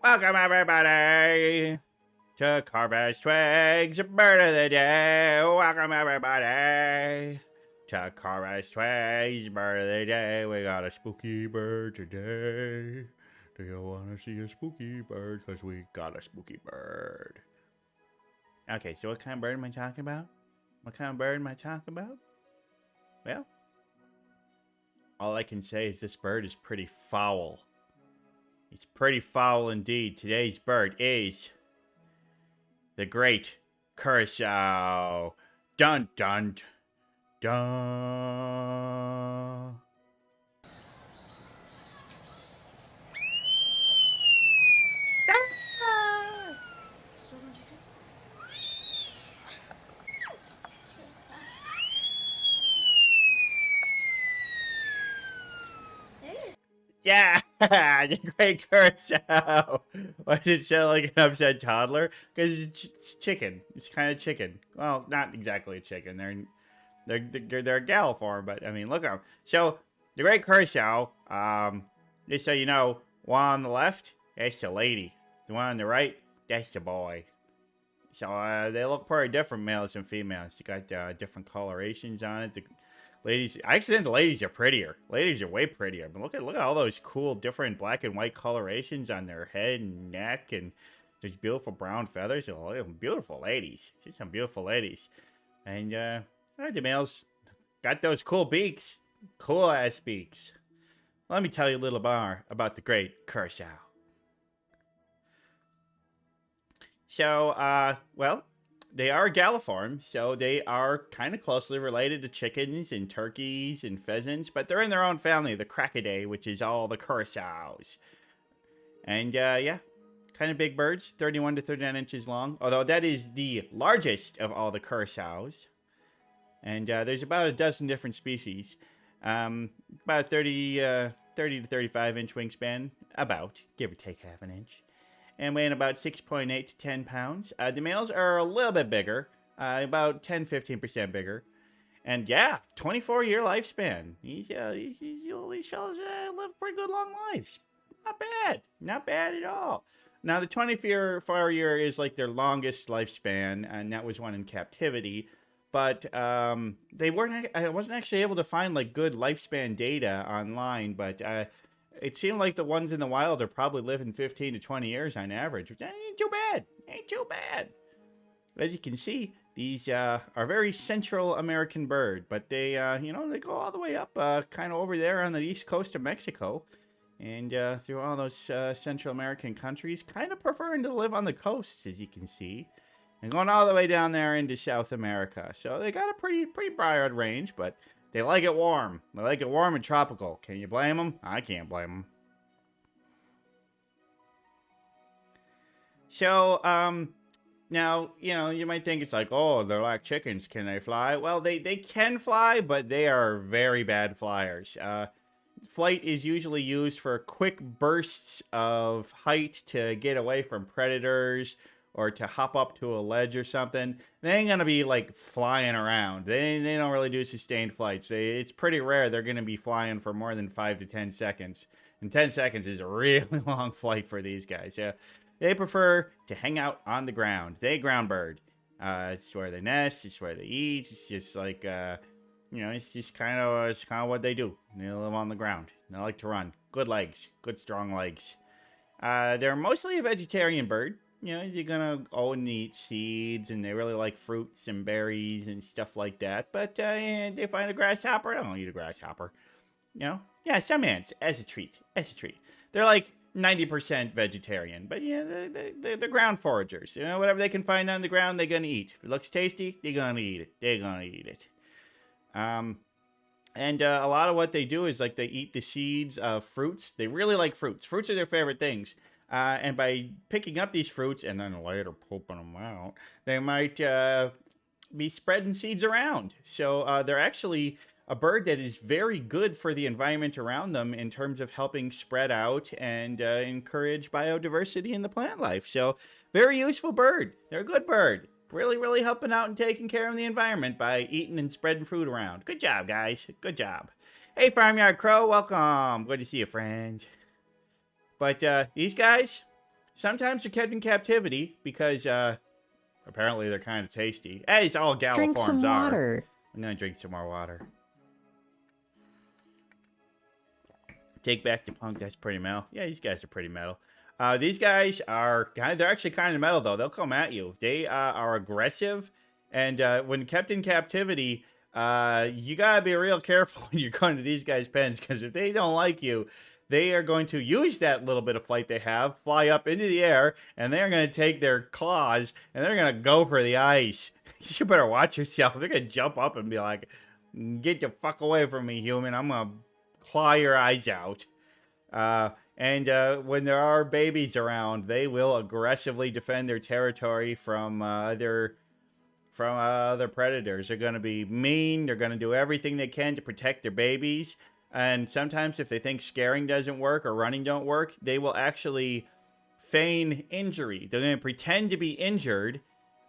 Welcome everybody to Carver's Twigs Bird of the Day. Welcome everybody to Carver's Twigs Bird of the Day. We got a spooky bird today. Do you want to see a spooky bird? Because we got a spooky bird. Okay, so what kind of bird am I talking about? What kind of bird am I talking about? Well, all I can say is this bird is pretty foul. It's pretty foul indeed. Today's bird is the great Curassow. Dun dun dun. Yeah, the great Curassow. Why does it sound like an upset toddler? Because it's chicken. It's kind of chicken. Well, not exactly a chicken. They're a galliform, but I mean, look at them. So the great Curassow. Just so you know, one on the left, that's the lady. The one on the right, that's the boy. So they look pretty different, males and females. They got different colorations on it. The ladies, I actually think the ladies are prettier. Ladies are way prettier. But look at all those cool, different black and white colorations on their head and neck, and those beautiful brown feathers. Oh, beautiful ladies. She's some beautiful ladies. And the males got those cool beaks, cool ass beaks. Let me tell you a little more about the great Curassow. So, well, they are a galliform, so they are kind of closely related to chickens and turkeys and pheasants, but they're in their own family, the Crackidae, which is all the Curassows. And, yeah, kind of big birds, 31 to 39 inches long, although that is the largest of all the Curassows. And there's about a dozen different species. About 30 to 35 inch wingspan, about, give or take half an inch. And weighing about 6.8 to 10 pounds. The males are a little bit bigger, about 10-15% bigger. And yeah, 24-year lifespan. These fellas live pretty good long lives. Not bad. Not bad at all. Now, the 24-year is like their longest lifespan, and that was one in captivity. But I wasn't actually able to find like good lifespan data online, but it seemed like the ones in the wild are probably living 15 to 20 years on average, which ain't too bad. Ain't too bad. As you can see, these are very Central American bird, but they, they go all the way up kind of over there on the east coast of Mexico and through all those Central American countries, kind of preferring to live on the coasts, as you can see, and going all the way down there into South America. So they got a pretty broad range, but they like it warm. They like it warm and tropical. Can you blame them? I can't blame them. So, now, you might think it's like, oh, they're like chickens. Can they fly? Well, they can fly, but they are very bad flyers. Flight is usually used for quick bursts of height to get away from predators or to hop up to a ledge or something. They ain't gonna be like flying around. They don't really do sustained flights. It's pretty rare they're gonna be flying for more than 5 to 10 seconds. And 10 seconds is a really long flight for these guys. Yeah, they prefer to hang out on the ground. They ground bird. It's where they nest. It's where they eat. It's just like it's just kind of what they do. They live on the ground. They like to run. Good legs. Good strong legs. They're mostly a vegetarian bird. You're gonna go and eat seeds, and they really like fruits and berries and stuff like that. But they find a grasshopper, I don't eat a grasshopper. Yeah, some ants as a treat. They're like 90% vegetarian, but yeah, they're ground foragers. Whatever they can find on the ground, they're gonna eat. If it looks tasty, they're gonna eat it. And a lot of what they do is like they eat the seeds of fruits. They really like fruits. Fruits are their favorite things. And by picking up these fruits and then later pooping them out, they might be spreading seeds around. So they're actually a bird that is very good for the environment around them in terms of helping spread out and encourage biodiversity in the plant life. So very useful bird. They're a good bird. Really helping out and taking care of the environment by eating and spreading food around. Good job, guys. Good job. Hey, Farmyard Crow. Welcome. Good to see you, friend. But these guys, Sometimes they're kept in captivity because apparently they're kind of tasty, as all Drink some galliforms are. water. I'm gonna drink some more water. Take back the punk. That's pretty metal. Yeah, these guys are pretty metal. These guys are they're actually kind of metal though. They'll come at you. They are aggressive, and when kept in captivity, you gotta be real careful when you're going to these guys' pens, because if they don't like you, they are going to use that little bit of flight they have, fly up into the air, and they're going to take their claws and they're going to go for the ice. You better watch yourself. They're going to jump up and be like, "Get the fuck away from me, human. I'm going to claw your eyes out." And when there are babies around, they will aggressively defend their territory from other predators. They're going to be mean. They're going to do everything they can to protect their babies. And sometimes if they think scaring doesn't work or running don't work, they will actually feign injury. They're going to pretend to be injured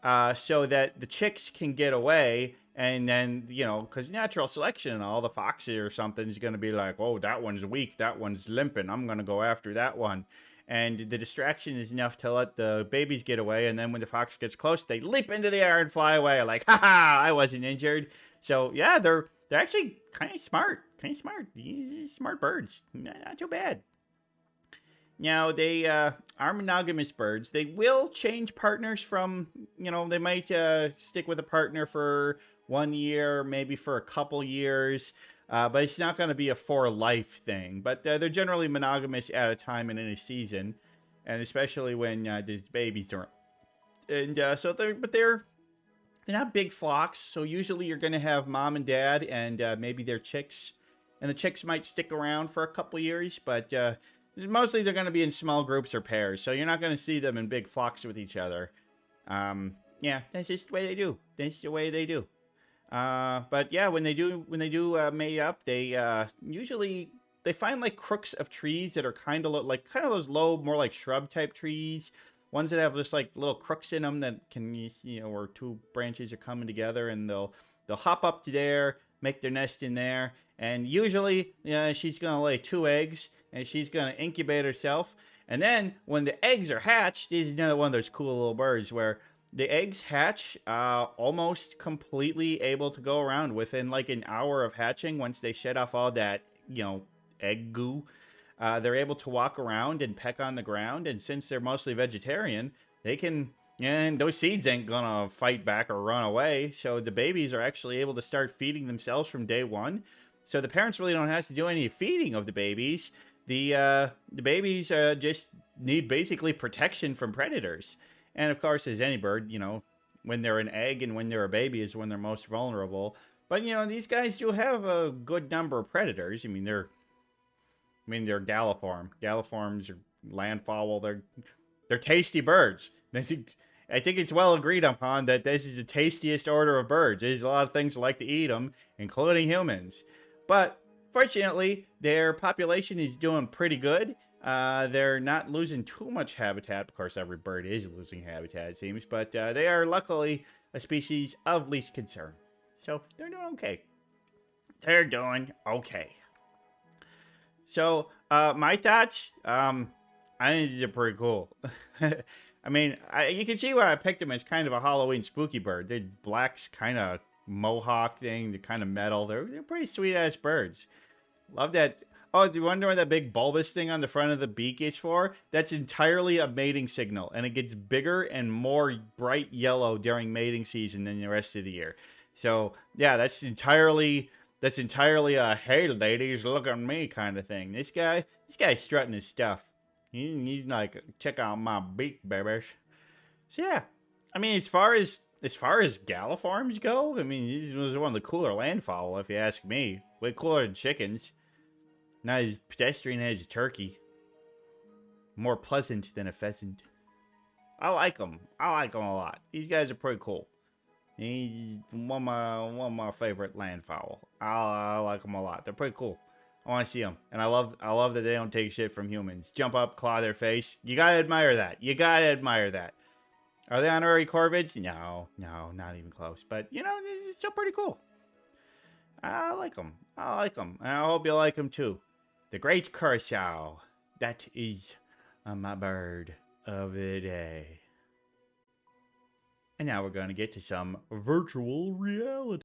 so that the chicks can get away. And then, you know, because natural selection and all, the foxy or something is going to be like, oh, that one's weak. That one's limping. I'm going to go after that one. And the distraction is enough to let the babies get away. And then when the fox gets close, they leap into the air and fly away like, haha, I wasn't injured. So, yeah, they're actually kind of smart. Kind of smart. These smart birds. Not too bad. Now, they are monogamous birds. They will change partners from, you know, they might stick with a partner for 1 year, maybe for a couple years. But it's not going to be a for life thing. But they're generally monogamous at a time and in a season. And especially when there's babies around. And so they're not big flocks. So usually you're going to have mom and dad and maybe their chicks. And the chicks might stick around for a couple years. But mostly they're going to be in small groups or pairs. So you're not going to see them in big flocks with each other. Yeah, that's just the way they do. That's the way they do. But yeah, when they do mate up, they usually they find like crooks of trees that are kind of like those low, more like shrub type trees, ones that have just like little crooks in them that can, you know, where two branches are coming together, and they'll hop up to there, make their nest in there, and usually, she's gonna lay 2 eggs, and she's gonna incubate herself, and then when the eggs are hatched, this is another one of those cool little birds where the eggs hatch almost completely able to go around within like an hour of hatching. Once they shed off all that, you know, egg goo, they're able to walk around and peck on the ground. And since they're mostly vegetarian, they can, and those seeds ain't gonna fight back or run away. So the babies are actually able to start feeding themselves from day one. So the parents really don't have to do any feeding of the babies. The babies just need basically protection from predators. And of course, as any bird, you know, when they're an egg and when they're a baby is when they're most vulnerable. But you know, these guys do have a good number of predators. I mean, they're galliform. Galliforms are landfowl. They're tasty birds. I think it's well agreed upon that this is the tastiest order of birds. There's a lot of things that like to eat them, including humans. But fortunately, their population is doing pretty good. They're not losing too much habitat. Of course, every bird is losing habitat, it seems. But they are luckily a species of least concern. So they're doing okay. They're doing okay. So my thoughts, I think these are pretty cool. I mean, you can see why I picked them as kind of a Halloween spooky bird. They're black's kind of mohawk thing. They're kind of metal. They're pretty sweet ass birds. Love that. Oh, do you wonder what that big bulbous thing on the front of the beak is for? That's entirely a mating signal, and it gets bigger and more bright yellow during mating season than the rest of the year. So yeah, that's entirely a hey ladies, look at me kind of thing. This guy's strutting his stuff. He's like, check out my beak, babies. So yeah, I mean, as far as galliforms go, I mean, these was one of the cooler landfowl, if you ask me. Way cooler than chickens. Not as pedestrian as a turkey. More pleasant than a pheasant. I like them. I like them a lot. These guys are pretty cool. He's one of my favorite landfowl. I like them a lot. They're pretty cool. I want to see them, and I love that they don't take shit from humans. Jump up, claw their face. You gotta admire that. You gotta admire that. Are they honorary corvids? No, not even close. But you know, it's still pretty cool. I like them. And I hope you like them too. The great Curassow. That is my bird. of the day. And now we're going to get to some virtual reality.